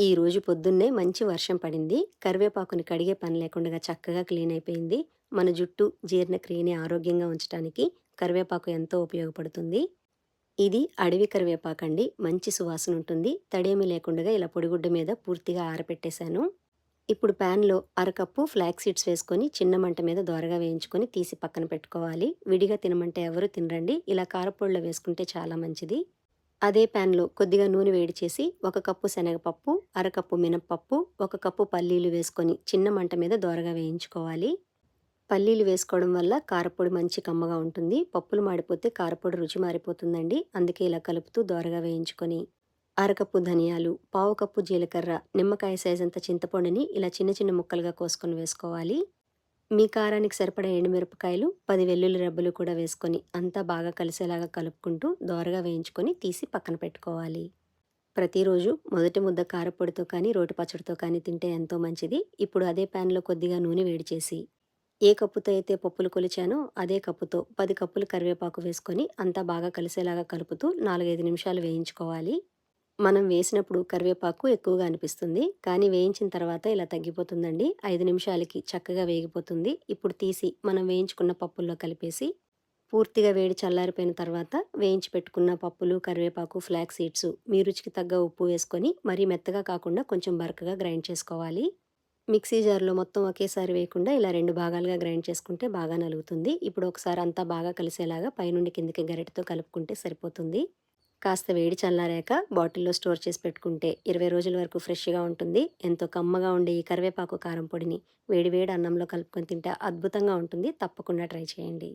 ఈరోజు పొద్దున్నే మంచి వర్షం పడింది. కరివేపాకుని కడిగే పని లేకుండా చక్కగా క్లీన్ అయిపోయింది. మన జుట్టు, జీర్ణక్రియని ఆరోగ్యంగా ఉంచటానికి కరివేపాకు ఎంతో ఉపయోగపడుతుంది. ఇది అడవి కరివేపాకండి. మంచి సువాసన ఉంటుంది. తడేమి లేకుండా ఇలా పొడిగుడ్డ మీద పూర్తిగా ఆరపెట్టేశాను. ఇప్పుడు ప్యాన్‌లో అరకప్పు ఫ్లాక్స్ సీడ్స్ వేసుకొని చిన్న మంట మీద దోరగా వేయించుకొని తీసి పక్కన పెట్టుకోవాలి. విడిగా తినమంటే ఎవరు తినరండి. ఇలా కారప్పొడిలో వేసుకుంటే చాలా మంచిది. అదే ప్యాన్‌లో కొద్దిగా నూనె వేడి చేసి, ఒక కప్పు శనగపప్పు, అరకప్పు మినపప్పు, ఒక కప్పు పల్లీలు వేసుకొని చిన్న మంట మీద దోరగా వేయించుకోవాలి. పల్లీలు వేసుకోవడం వల్ల కారప్పొడి మంచి కమ్మగా ఉంటుంది. పప్పులు మాడిపోతే కారప్పొడి రుచి మారిపోతుందండి. అందుకే ఇలా కలుపుతూ దోరగా వేయించుకొని, అరకప్పు ధనియాలు, పావు కప్పు జీలకర్ర, నిమ్మకాయ సైజంత చింతపండుని ఇలా చిన్న చిన్న ముక్కలుగా కోసుకొని వేసుకోవాలి. మీ కారానికి సరిపడా ఎండుమిరపకాయలు, 10 వెల్లుల్లి రెబ్బలు కూడా వేసుకొని అంతా బాగా కలిసేలాగా కలుపుకుంటూ దోరగా వేయించుకొని తీసి పక్కన పెట్టుకోవాలి. ప్రతిరోజు మొదటి ముద్ద కారప్పొడితో కానీ, రోటి పచ్చడితో కానీ తింటే ఎంతో మంచిది. ఇప్పుడు అదే ప్యాన్‌లో కొద్దిగా నూనె వేడి చేసి, ఏ కప్పుతో అయితే పప్పులు కొలిచానో అదే కప్పుతో 10 కప్పులు కరివేపాకు వేసుకొని అంతా బాగా కలిసేలాగా కలుపుతూ 4, 5 నిమిషాలు వేయించుకోవాలి. మనం వేసినప్పుడు కరివేపాకు ఎక్కువగా అనిపిస్తుంది. కానీ వేయించిన తర్వాత ఇలా తగ్గిపోతుందండి. 5 నిమిషాలకి చక్కగా వేగిపోతుంది. ఇప్పుడు తీసి మనం వేయించుకున్న పప్పుల్లో కలిపేసి, పూర్తిగా వేడి చల్లారిపోయిన తర్వాత వేయించి పెట్టుకున్న పప్పులు, కరివేపాకు, ఫ్లాక్స్ సీడ్స్ మీ రుచికి తగ్గ ఉప్పు వేసుకొని మరీ మెత్తగా కాకుండా కొంచెం బరకగా గ్రైండ్ చేసుకోవాలి. మిక్సీ జార్‌లో మొత్తం ఒకేసారి వేయకుండా ఇలా 2 భాగాలుగా గ్రైండ్ చేసుకుంటే బాగా నలుగుతుంది. ఇప్పుడు ఒకసారి అంతా బాగా కలిసేలాగా పైనుండి కిందకి గరిటెతో కలుపుకుంటే సరిపోతుంది. కాస్త వేడి చల్లారాక బాటిల్‌లో స్టోర్ చేసి పెట్టుకుంటే 20 రోజుల వరకు ఫ్రెష్‌గా ఉంటుంది. ఎంతో కమ్మగా ఉండే ఈ కరివేపాకు కారం పొడిని వేడి వేడి అన్నంలో కలుపుకొని తింటే అద్భుతంగా ఉంటుంది. తప్పకుండా ట్రై చేయండి.